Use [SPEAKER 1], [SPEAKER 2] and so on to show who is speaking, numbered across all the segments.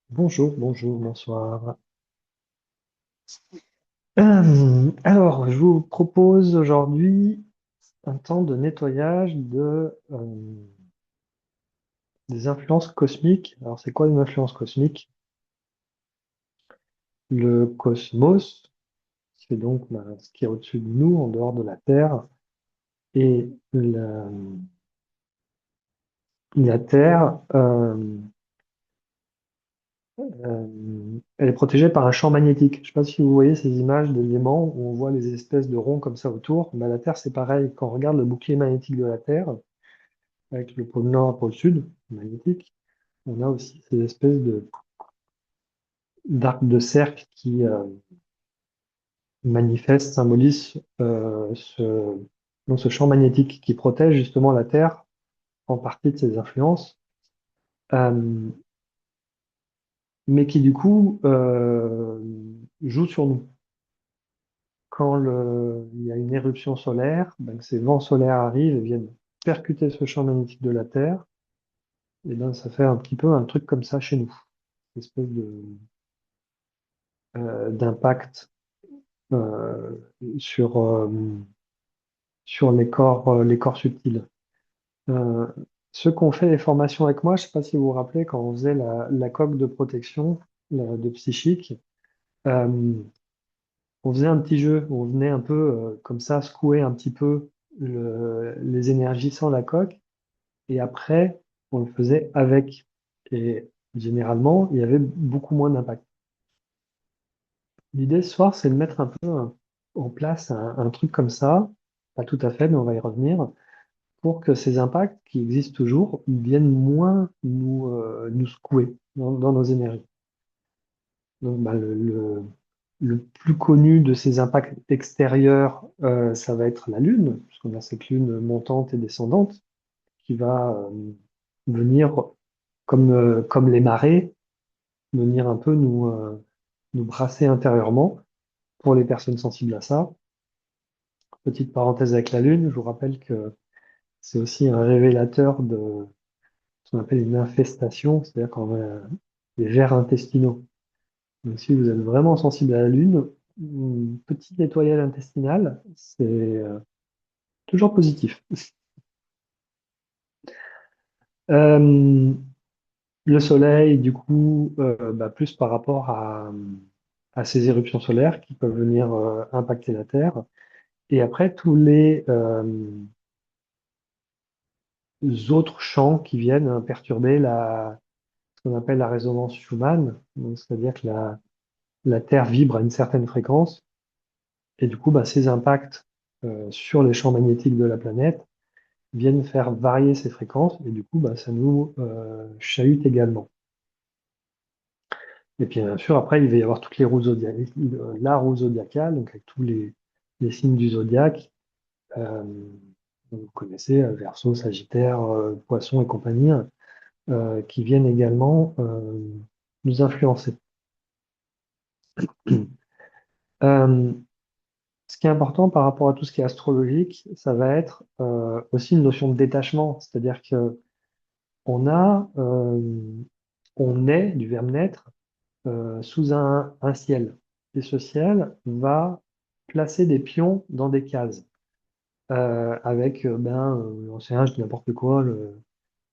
[SPEAKER 1] Bonjour, bonjour, bonsoir. Alors, je vous propose aujourd'hui un temps de nettoyage des influences cosmiques. Alors, c'est quoi une influence cosmique? Le cosmos, c'est donc ce qui est au-dessus de nous, en dehors de la Terre, et la Terre, elle est protégée par un champ magnétique. Je ne sais pas si vous voyez ces images d'éléments où on voit les espèces de ronds comme ça autour. Ben, la Terre, c'est pareil. Quand on regarde le bouclier magnétique de la Terre, avec le pôle nord et le pôle sud, magnétique, on a aussi ces espèces d'arcs de cercle qui manifestent, symbolisent donc ce champ magnétique qui protège justement la Terre en partie de ses influences, euh, mais qui du coup joue sur nous. Quand il y a une éruption solaire, ben, ces vents solaires arrivent et viennent percuter ce champ magnétique de la Terre, et ben, ça fait un petit peu un truc comme ça chez nous, une espèce d'impact euh, sur, euh, sur les corps subtils. Euh, Ceux qui ont fait les formations avec moi, je ne sais pas si vous vous rappelez, quand on faisait la coque de protection de psychique, euh, on faisait un petit jeu, on venait un peu comme ça secouer un petit peu les énergies sans la coque, et après, on le faisait avec. Et généralement, il y avait beaucoup moins d'impact. L'idée ce soir, c'est de mettre un peu en place un truc comme ça, pas tout à fait, mais on va y revenir, pour que ces impacts qui existent toujours viennent moins nous secouer dans nos énergies. Donc, bah, le plus connu de ces impacts extérieurs, ça va être la Lune, puisqu'on a cette Lune montante et descendante qui va venir, comme les marées, venir un peu nous brasser intérieurement pour les personnes sensibles à ça. Petite parenthèse avec la Lune, je vous rappelle que c'est aussi un révélateur de ce qu'on appelle une infestation, c'est-à-dire qu'on a des vers intestinaux. Donc, si vous êtes vraiment sensible à la Lune, un petit nettoyage intestinal, c'est toujours positif. Euh, le Soleil, du coup, bah, plus par rapport à ces éruptions solaires qui peuvent venir impacter la Terre. Et après, tous les autres champs qui viennent perturber ce qu'on appelle la résonance Schumann, donc c'est-à-dire que la Terre vibre à une certaine fréquence, et du coup, bah, ces impacts sur les champs magnétiques de la planète viennent faire varier ces fréquences, et du coup, bah, ça nous chahute également. Et puis, bien sûr, après, il va y avoir toutes les roues zodiacales, la roue zodiacale, donc avec tous les signes du zodiaque. Euh, Vous connaissez Verseau, Sagittaire, Poisson et compagnie, qui viennent également nous influencer. Euh, Ce qui est important par rapport à tout ce qui est astrologique, ça va être aussi une notion de détachement, c'est-à-dire que on a, euh, on est du verbe naître sous un ciel, et ce ciel va placer des pions dans des cases, avec j'en sais rien, je dis n'importe quoi,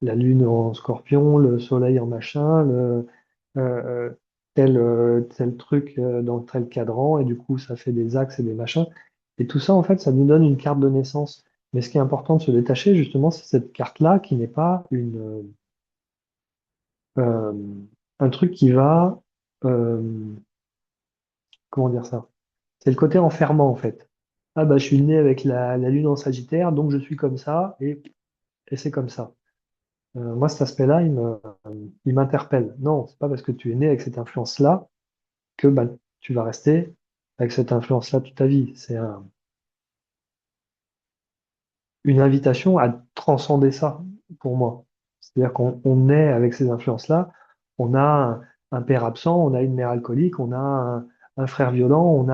[SPEAKER 1] la lune en scorpion, le soleil en machin, euh, tel truc dans tel cadran, et du coup, ça fait des axes et des machins. Et tout ça, en fait, ça nous donne une carte de naissance. Mais ce qui est important de se détacher, justement, c'est cette carte-là qui n'est pas euh, un truc qui va, euh, comment dire ça? C'est le côté enfermant, en fait. Ah bah, je suis né avec la lune en Sagittaire, donc je suis comme ça, et c'est comme ça. Moi, cet aspect-là, il m'interpelle. Non, c'est pas parce que tu es né avec cette influence-là que bah, tu vas rester avec cette influence-là toute ta vie. C'est une invitation à transcender ça pour moi. C'est-à-dire qu'on est avec ces influences-là, on a un père absent, on a une mère alcoolique, on a un frère violent,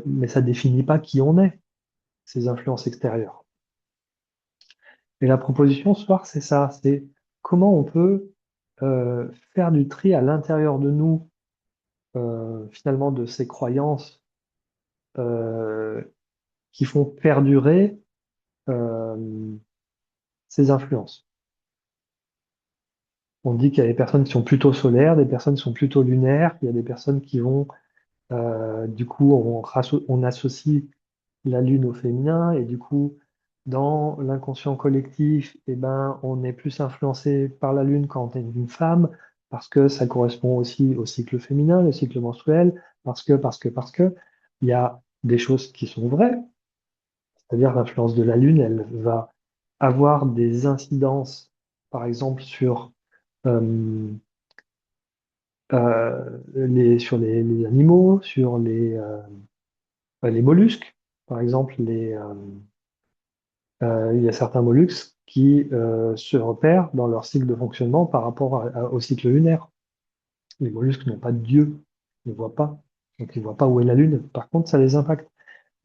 [SPEAKER 1] mais ça définit pas qui on est, ces influences extérieures. Et la proposition ce soir, c'est ça, c'est comment on peut faire du tri à l'intérieur de nous, finalement, de ces croyances euh, qui font perdurer euh, ces influences. On dit qu'il y a des personnes qui sont plutôt solaires, des personnes qui sont plutôt lunaires, il y a des personnes qui vont, du coup, on associe la lune au féminin, et du coup, dans l'inconscient collectif, eh ben, on est plus influencé par la lune quand on est une femme, parce que ça correspond aussi au cycle féminin, le cycle menstruel, parce que, il y a des choses qui sont vraies, c'est-à-dire l'influence de la lune, elle va avoir des incidences, par exemple, euh, sur les animaux, sur les mollusques, par exemple, il y a certains mollusques qui se repèrent dans leur cycle de fonctionnement par rapport au cycle lunaire. Les mollusques n'ont pas de dieu, ils ne voient pas, donc ils ne voient pas où est la Lune. Par contre, ça les impacte.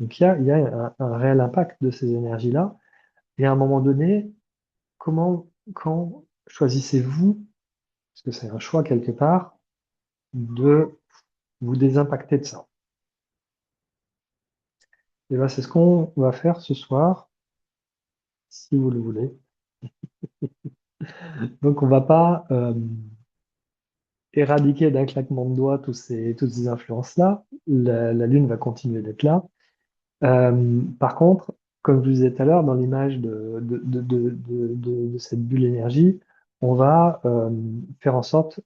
[SPEAKER 1] Donc il y a un réel impact de ces énergies-là. Et à un moment donné, quand choisissez-vous, parce que c'est un choix quelque part, de vous désimpacter de ça? Et bien, c'est ce qu'on va faire ce soir, si vous le voulez. Donc, on ne va pas éradiquer d'un claquement de doigts toutes ces influences-là. La Lune va continuer d'être là. Par contre, comme je vous disais tout à l'heure, dans l'image de cette bulle énergie, on va faire en sorte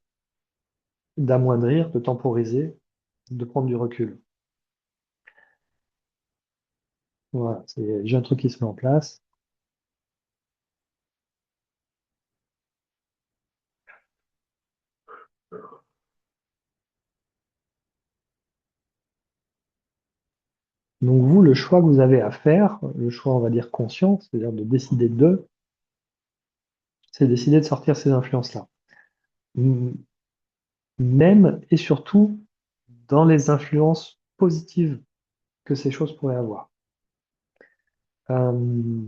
[SPEAKER 1] d'amoindrir, de temporiser, de prendre du recul. Voilà, c'est déjà un truc qui se met en place. Donc vous, le choix que vous avez à faire, le choix, on va dire, conscient, c'est-à-dire de décider de, c'est décider de sortir ces influences-là. M- Même et surtout dans les influences positives que ces choses pourraient avoir. Euh,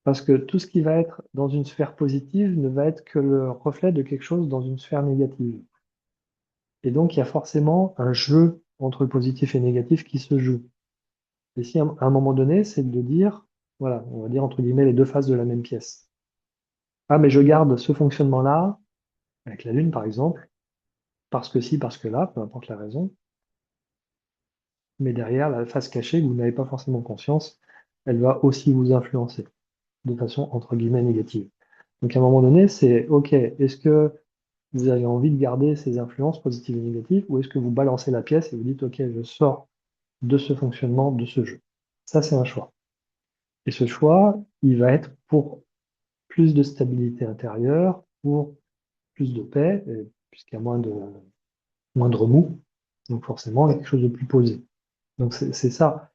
[SPEAKER 1] Parce que tout ce qui va être dans une sphère positive ne va être que le reflet de quelque chose dans une sphère négative. Et donc, il y a forcément un jeu entre le positif et le négatif qui se joue. Et si à un moment donné, c'est de dire, voilà, on va dire entre guillemets les deux faces de la même pièce. Ah, mais je garde ce fonctionnement-là, avec la Lune par exemple, parce que si, parce que là, peu importe la raison, mais derrière, la face cachée, que vous n'avez pas forcément conscience, elle va aussi vous influencer de façon entre guillemets négative. Donc à un moment donné, c'est OK, est-ce que vous avez envie de garder ces influences positives et négatives, ou est-ce que vous balancez la pièce et vous dites, OK, je sors de ce fonctionnement, de ce jeu? Ça, c'est un choix. Et ce choix, il va être pour plus de stabilité intérieure, pour plus de paix, puisqu'il y a moins de remous, donc forcément, il y a quelque chose de plus posé. Donc c'est ça.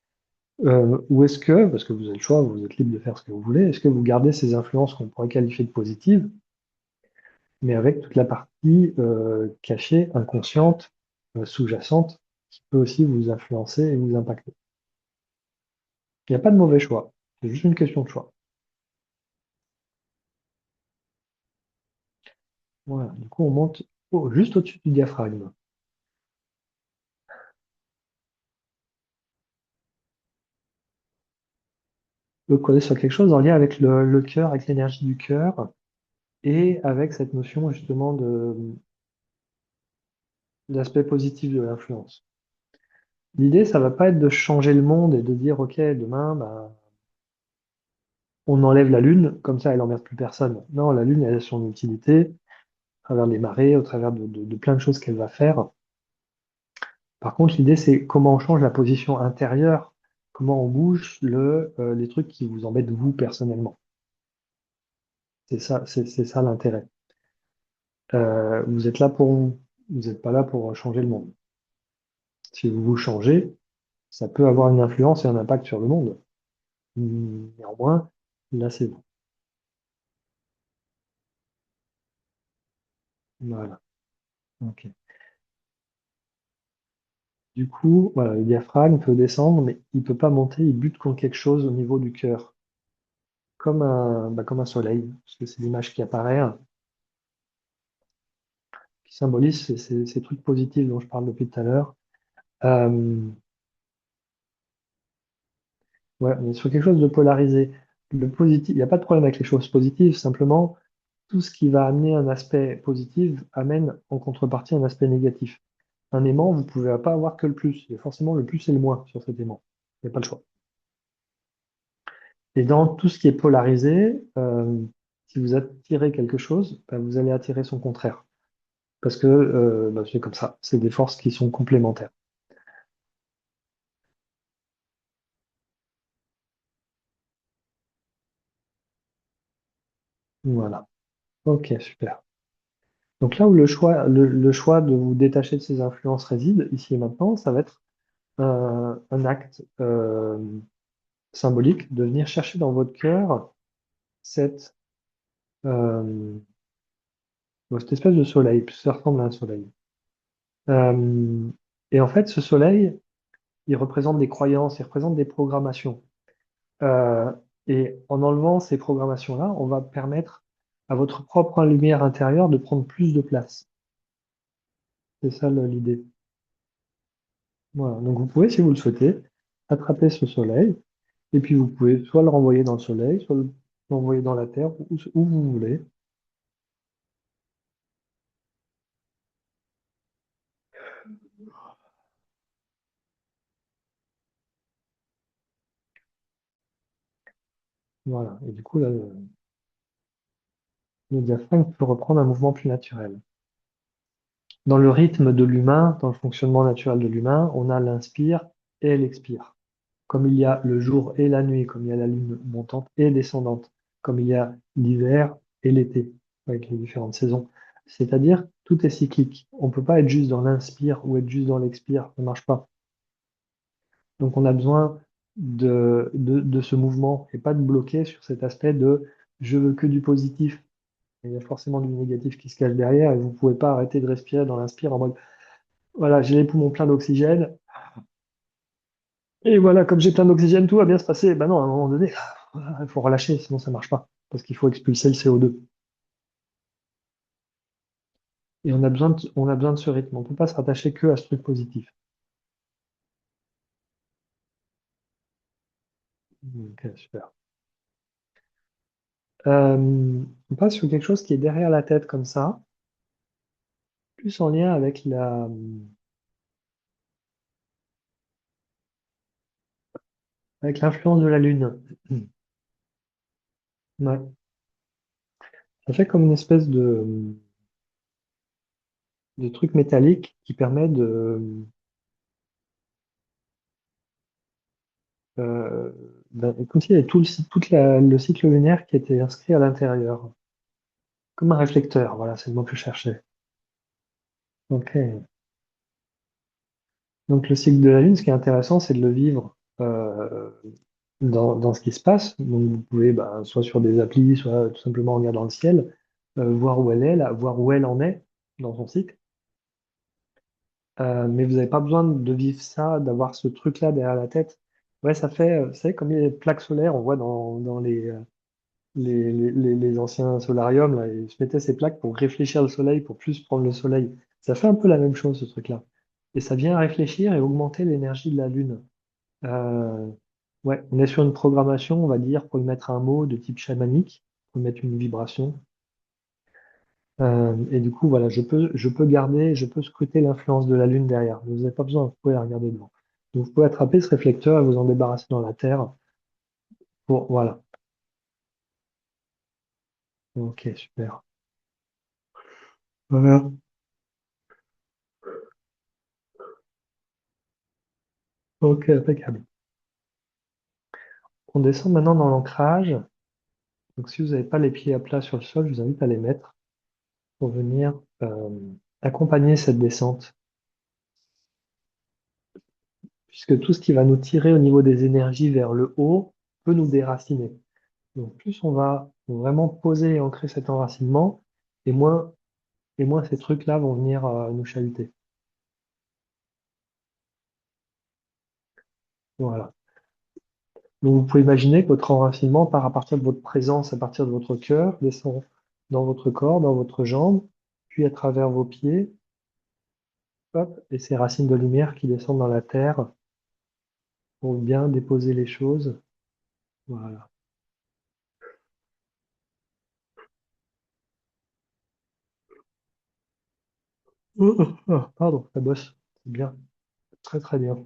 [SPEAKER 1] Ou est-ce que, parce que vous avez le choix, vous êtes libre de faire ce que vous voulez, est-ce que vous gardez ces influences qu'on pourrait qualifier de positives, mais avec toute la partie cachée, inconsciente, sous-jacente, qui peut aussi vous influencer et vous impacter. Il n'y a pas de mauvais choix, c'est juste une question de choix. Voilà, du coup on monte juste au-dessus du diaphragme. Donc on est sur quelque chose en lien avec le cœur, avec l'énergie du cœur, et avec cette notion justement d'aspect positif de l'influence. L'idée, ça va pas être de changer le monde et de dire, OK, demain, bah, on enlève la Lune, comme ça elle emmerde plus personne. Non, la Lune, elle a son utilité, à travers les marées, au travers de plein de choses qu'elle va faire. Par contre, l'idée, c'est comment on change la position intérieure, comment on bouge les trucs qui vous embêtent vous personnellement. C'est ça l'intérêt. Vous êtes là pour vous, vous n'êtes pas là pour changer le monde. Si vous vous changez, ça peut avoir une influence et un impact sur le monde. Néanmoins, là, c'est vous. Voilà. Ok. Du coup, voilà, le diaphragme peut descendre, mais il peut pas monter, il bute contre quelque chose au niveau du cœur. comme un soleil, parce que c'est l'image qui apparaît, hein, qui symbolise ces trucs positifs dont je parle depuis tout à l'heure. Euh, ouais, on est sur quelque chose de polarisé. Le positif, il n'y a pas de problème avec les choses positives, simplement, tout ce qui va amener un aspect positif amène en contrepartie un aspect négatif. Un aimant, vous ne pouvez pas avoir que le plus. Il y a forcément le plus et le moins sur cet aimant. Il n'y a pas le choix. Et dans tout ce qui est polarisé, si vous attirez quelque chose, bah, vous allez attirer son contraire. Parce que bah, c'est comme ça. C'est des forces qui sont complémentaires. Voilà. Ok, super. Donc là où le choix de vous détacher de ces influences réside, ici et maintenant, ça va être un acte symbolique de venir chercher dans votre cœur cette, euh, cette espèce de soleil, puisque ça ressemble à un soleil. Euh, et en fait, ce soleil, il représente des croyances, il représente des programmations. Euh, et en enlevant ces programmations-là, on va permettre à votre propre lumière intérieure de prendre plus de place. C'est ça l'idée. Voilà. Donc vous pouvez, si vous le souhaitez, attraper ce soleil, et puis vous pouvez soit le renvoyer dans le soleil, soit l'envoyer dans la terre, où vous voulez. Voilà. Et du coup, là, le diaphragme peut reprendre un mouvement plus naturel. Dans le rythme de l'humain, dans le fonctionnement naturel de l'humain, on a l'inspire et l'expire. Comme il y a le jour et la nuit, comme il y a la lune montante et descendante, comme il y a l'hiver et l'été, avec les différentes saisons. C'est-à-dire, tout est cyclique. On ne peut pas être juste dans l'inspire ou être juste dans l'expire, ça ne marche pas. Donc on a besoin de ce mouvement et pas de bloquer sur cet aspect de je veux que du positif. Il y a forcément du négatif qui se cache derrière et vous ne pouvez pas arrêter de respirer dans l'inspire en mode voilà, j'ai les poumons pleins d'oxygène et voilà, comme j'ai plein d'oxygène, tout va bien se passer. Ben non, à un moment donné, il faut relâcher, sinon ça marche pas parce qu'il faut expulser le CO2. Et on a besoin de ce rythme. On ne peut pas se rattacher que à ce truc positif. Ok, super. On passe sur quelque chose qui est derrière la tête comme ça, plus en lien avec l'influence de la Lune. Ouais. Ça fait comme une espèce de truc métallique qui permet euh, comme s'il y avait tout le cycle lunaire qui était inscrit à l'intérieur. Comme un réflecteur, voilà, c'est le mot que je cherchais. Ok. Donc le cycle de la Lune, ce qui est intéressant, c'est de le vivre dans ce qui se passe. Donc vous pouvez, bah, soit sur des applis, soit tout simplement en regardant le ciel, voir où elle est, là, voir où elle en est dans son cycle. Mais vous n'avez pas besoin de vivre ça, d'avoir ce truc-là derrière la tête. Ouais, ça fait, vous savez, comme les plaques solaires, on voit dans les anciens solariums, là, ils se mettaient ces plaques pour réfléchir le soleil, pour plus prendre le soleil. Ça fait un peu la même chose, ce truc-là. Et ça vient réfléchir et augmenter l'énergie de la Lune. Euh, ouais, on est sur une programmation, on va dire, pour y mettre un mot de type chamanique, pour y mettre une vibration. Et du coup, voilà, je peux scruter l'influence de la Lune derrière. Vous n'avez pas besoin, vous pouvez la regarder devant. Donc, vous pouvez attraper ce réflecteur et vous en débarrasser dans la Terre. Voilà. Ok, super. Voilà. Ok, impeccable. On descend maintenant dans l'ancrage. Donc, si vous n'avez pas les pieds à plat sur le sol, je vous invite à les mettre pour venir accompagner cette descente. Puisque tout ce qui va nous tirer au niveau des énergies vers le haut peut nous déraciner. Donc, plus on va vraiment poser et ancrer cet enracinement, et moins ces trucs-là vont venir nous chahuter. Voilà. Donc, vous pouvez imaginer que votre enracinement part à partir de votre présence, à partir de votre cœur, descend dans votre corps, dans votre jambe, puis à travers vos pieds, hop, et ces racines de lumière qui descendent dans la terre pour bien déposer les choses. Voilà. Pardon, ça bosse. C'est bien. Très très bien.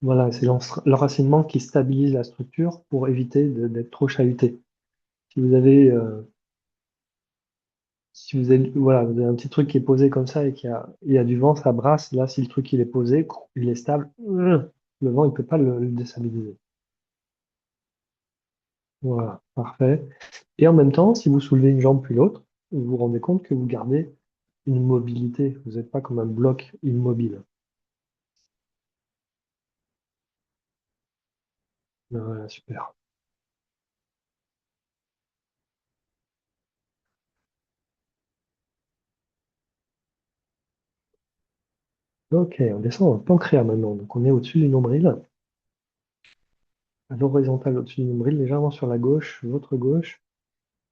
[SPEAKER 1] Voilà, c'est l'enracinement qui stabilise la structure pour éviter d'être trop chahuté. Si vous avez, si vous avez, voilà, vous avez un petit truc qui est posé comme ça et il y a du vent, ça brasse. Là, si le truc il est posé, il est stable, le vent il peut pas le déstabiliser. Voilà, parfait. Et en même temps, si vous soulevez une jambe puis l'autre, vous vous rendez compte que vous gardez une mobilité. Vous n'êtes pas comme un bloc immobile. Voilà, super. Ok, on descend dans le pancréas maintenant. Donc on est au-dessus du nombril, à l'horizontale au-dessus du nombril, légèrement sur la gauche, votre gauche.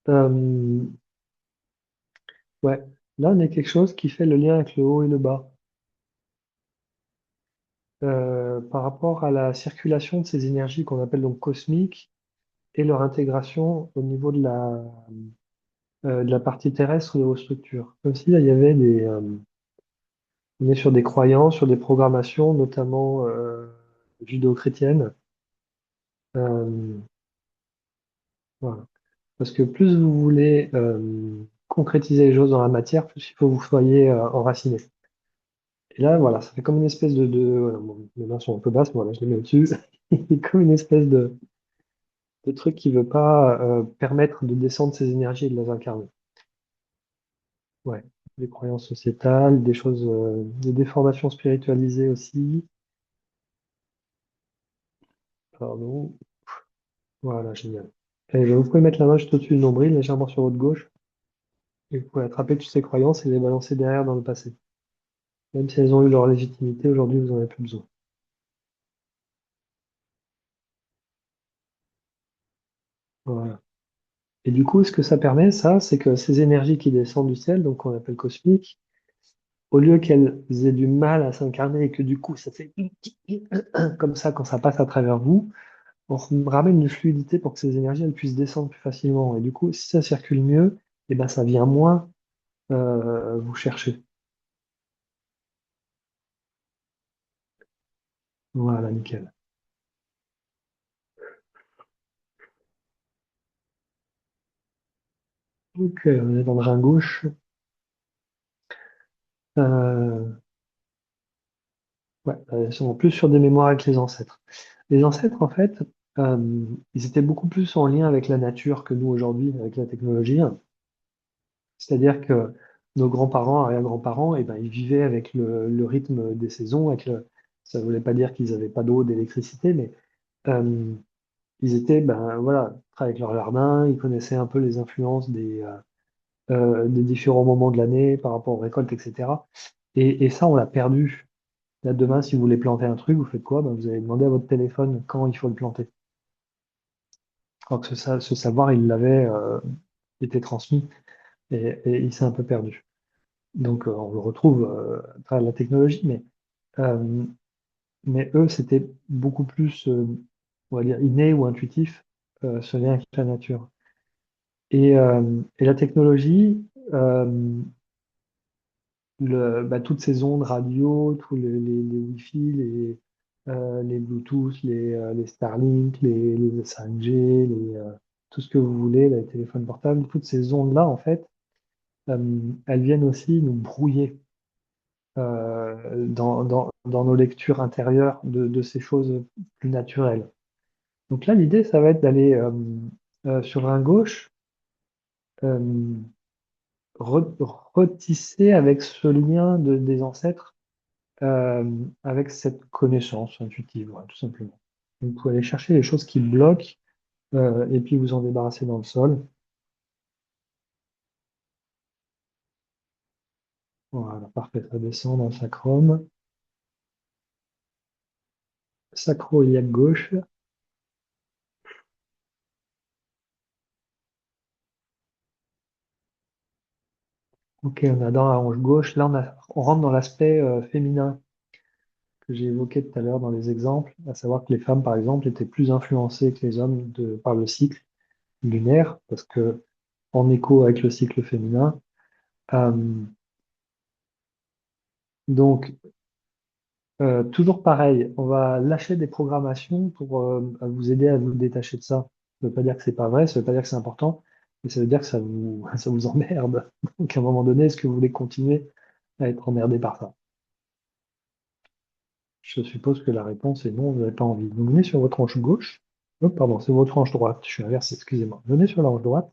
[SPEAKER 1] Euh, ouais, là on a quelque chose qui fait le lien avec le haut et le bas. Par rapport à la circulation de ces énergies qu'on appelle donc cosmiques et leur intégration au niveau de la partie terrestre de vos structures. Comme si là, il y avait on est sur des croyances, sur des programmations, notamment judéo-chrétiennes. Euh, voilà. Parce que plus vous voulez concrétiser les choses dans la matière, plus il faut que vous soyez enraciné. Et là, voilà, ça fait comme une espèce voilà, bon, mes mains sont un peu basses, mais voilà, je les mets au-dessus. Comme une espèce de truc qui veut pas permettre de descendre ces énergies et de les incarner. Ouais. Des croyances sociétales, des choses, des déformations spiritualisées aussi. Pardon. Voilà, génial. Et vous pouvez mettre la main juste au-dessus du nombril, légèrement sur votre gauche, et vous pouvez attraper toutes ces croyances et les balancer derrière dans le passé. Même si elles ont eu leur légitimité, aujourd'hui, vous n'en avez plus besoin. Voilà. Et du coup, ce que ça permet, ça, c'est que ces énergies qui descendent du ciel, donc qu'on appelle cosmiques, au lieu qu'elles aient du mal à s'incarner et que du coup, ça fait comme ça quand ça passe à travers vous, on ramène une fluidité pour que ces énergies elles puissent descendre plus facilement. Et du coup, si ça circule mieux, et ben ça vient moins vous chercher. Voilà, nickel. Donc, on est dans le rein gauche. Euh, ouais, sont plus sur des mémoires avec les ancêtres. Les ancêtres, en fait, ils étaient beaucoup plus en lien avec la nature que nous aujourd'hui, avec la technologie. C'est-à-dire que nos grands-parents, arrière-grands-parents, eh ben, ils vivaient avec le rythme des saisons. Ça ne voulait pas dire qu'ils n'avaient pas d'eau, d'électricité, mais euh, ils étaient, ben, voilà, avec leur jardin, ils connaissaient un peu les influences des différents moments de l'année par rapport aux récoltes, etc. Et ça, on l'a perdu. Là, demain, si vous voulez planter un truc, vous faites quoi? Ben, vous allez demander à votre téléphone quand il faut le planter. Alors que ce savoir, il l'avait été transmis et il s'est un peu perdu. Donc, on le retrouve à travers la technologie, euh, mais eux, c'était beaucoup plus, on va dire, inné ou intuitif, ce lien avec la nature. Et la technologie, bah, toutes ces ondes radio, tous les Wi-Fi, les Bluetooth, les Starlink, les 5G, tout ce que vous voulez, les téléphones portables, toutes ces ondes-là, en fait, elles viennent aussi nous brouiller dans nos lectures intérieures de ces choses plus naturelles. Donc là, l'idée, ça va être d'aller sur un gauche, euh, retisser avec ce lien des ancêtres, euh, avec cette connaissance intuitive, voilà, tout simplement. Donc, vous pouvez aller chercher les choses qui bloquent et puis vous en débarrasser dans le sol. Voilà, parfait, ça descend dans le sacrum. sacro-iliaque gauche. Ok, on a dans la hanche gauche. Là, on rentre dans l'aspect féminin que j'ai évoqué tout à l'heure dans les exemples, à savoir que les femmes, par exemple, étaient plus influencées que les hommes par le cycle lunaire, parce que en écho avec le cycle féminin. Euh, donc, toujours pareil, on va lâcher des programmations pour à vous aider à vous détacher de ça. Ça veut pas dire que c'est pas vrai, ça veut pas dire que c'est important, mais ça veut dire que ça vous emmerde. Donc, à un moment donné, est-ce que vous voulez continuer à être emmerdé par ça? Je suppose que la réponse est non, vous n'avez pas envie. Donc, venez sur votre hanche gauche. Oh, pardon, c'est votre hanche droite. Je suis inversé, excusez-moi. Venez sur la hanche droite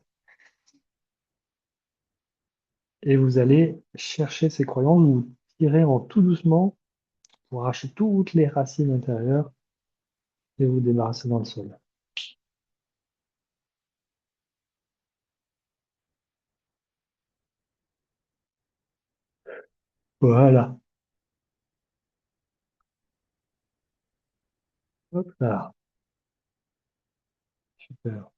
[SPEAKER 1] et vous allez chercher ces croyances, vous tirez en tout doucement pour arracher toutes les racines intérieures et vous débarrasser dans le sol. Voilà. Hop là. Super.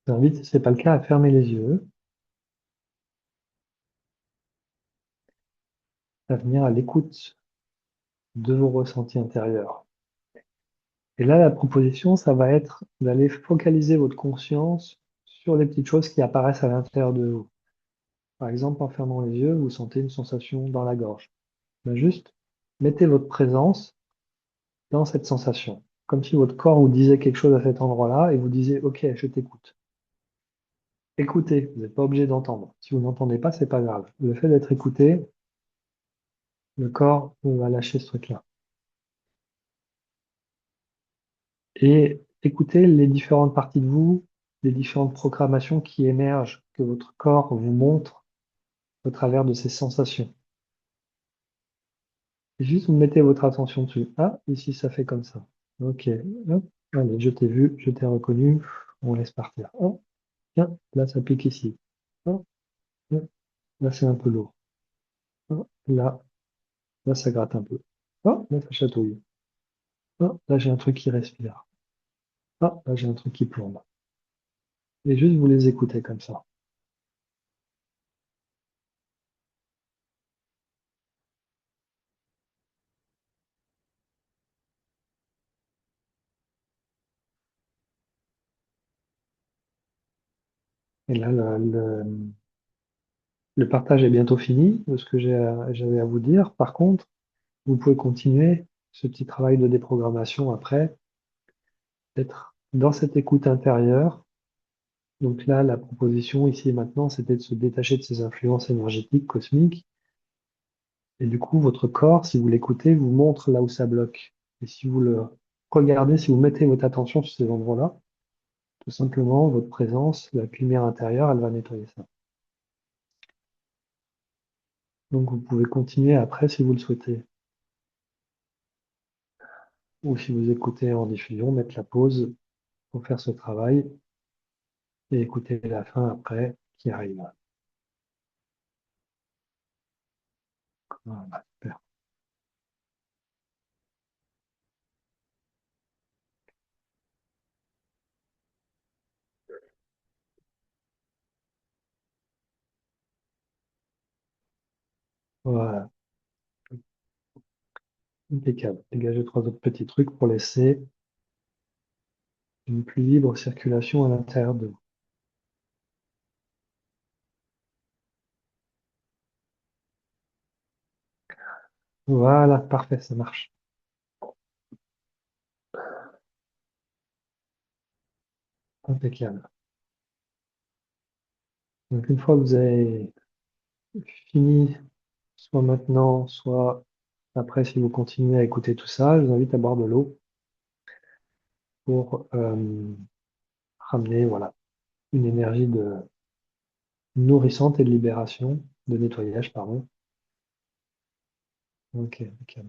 [SPEAKER 1] Je t'invite, si ce n'est pas le cas, à fermer les yeux, à venir à l'écoute de vos ressentis intérieurs. Et là, la proposition, ça va être d'aller focaliser votre conscience sur les petites choses qui apparaissent à l'intérieur de vous. Par exemple, en fermant les yeux, vous sentez une sensation dans la gorge. Ben juste, mettez votre présence dans cette sensation, comme si votre corps vous disait quelque chose à cet endroit-là et vous disiez, OK, je t'écoute. Écoutez, vous n'êtes pas obligé d'entendre. Si vous n'entendez pas, c'est pas grave. Le fait d'être écouté, le corps va lâcher ce truc-là. Et écoutez les différentes parties de vous, les différentes programmations qui émergent, que votre corps vous montre au travers de ces sensations. Et juste vous mettez votre attention dessus. Ah, ici ça fait comme ça. Ok, hop, allez, je t'ai vu, je t'ai reconnu, on laisse partir. Oh, tiens, là ça pique ici. Oh, oh, là c'est un peu lourd. Oh, là ça gratte un peu. Oh, là ça chatouille. Oh, là j'ai un truc qui respire. Ah, là j'ai un truc qui plombe. Et juste vous les écoutez comme ça. Et là, le partage est bientôt fini de ce que j'avais à vous dire. Par contre, vous pouvez continuer ce petit travail de déprogrammation après, d'être dans cette écoute intérieure. Donc là, la proposition ici et maintenant, c'était de se détacher de ces influences énergétiques cosmiques. Et du coup, votre corps, si vous l'écoutez, vous montre là où ça bloque. Et si vous le regardez, si vous mettez votre attention sur ces endroits-là, tout simplement, votre présence, la lumière intérieure, elle va nettoyer ça. Donc vous pouvez continuer après si vous le souhaitez. Ou si vous écoutez en diffusion, mettre la pause pour faire ce travail et écouter la fin après qui arrive. Voilà, super. Voilà, impeccable. Dégagez trois autres petits trucs pour laisser une plus libre circulation à l'intérieur de vous. Voilà, parfait, ça marche. Impeccable. Donc une fois que vous avez fini, soit maintenant, soit après, si vous continuez à écouter tout ça, je vous invite à boire de l'eau pour ramener voilà, une énergie de nourrissante et de libération, de nettoyage, pardon. Ok, ok.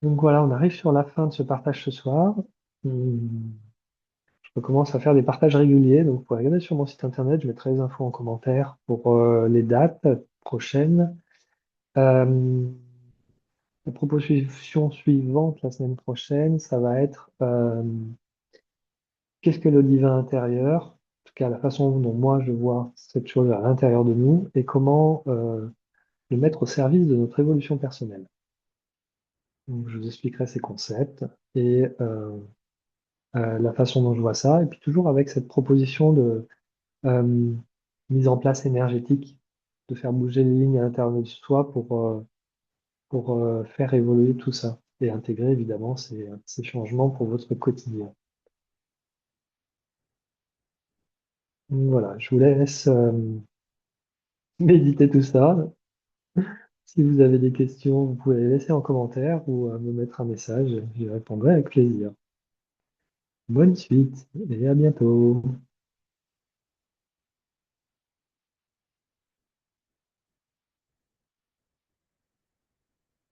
[SPEAKER 1] Donc voilà, on arrive sur la fin de ce partage ce soir. Hum, je commence à faire des partages réguliers. Donc, vous pouvez regarder sur mon site internet, je mettrai les infos en commentaire pour les dates prochaines. Euh, la proposition suivante la semaine prochaine, ça va être qu'est-ce que le divin intérieur? En tout cas, la façon dont moi je vois cette chose à l'intérieur de nous et comment le mettre au service de notre évolution personnelle. Donc, je vous expliquerai ces concepts et la façon dont je vois ça, et puis toujours avec cette proposition de euh, mise en place énergétique, de faire bouger les lignes à l'intérieur de soi pour faire évoluer tout ça et intégrer évidemment ces changements pour votre quotidien. Donc, voilà, je vous laisse méditer tout ça. Si vous avez des questions, vous pouvez les laisser en commentaire ou me mettre un message, j'y répondrai avec plaisir. Bonne suite et à bientôt.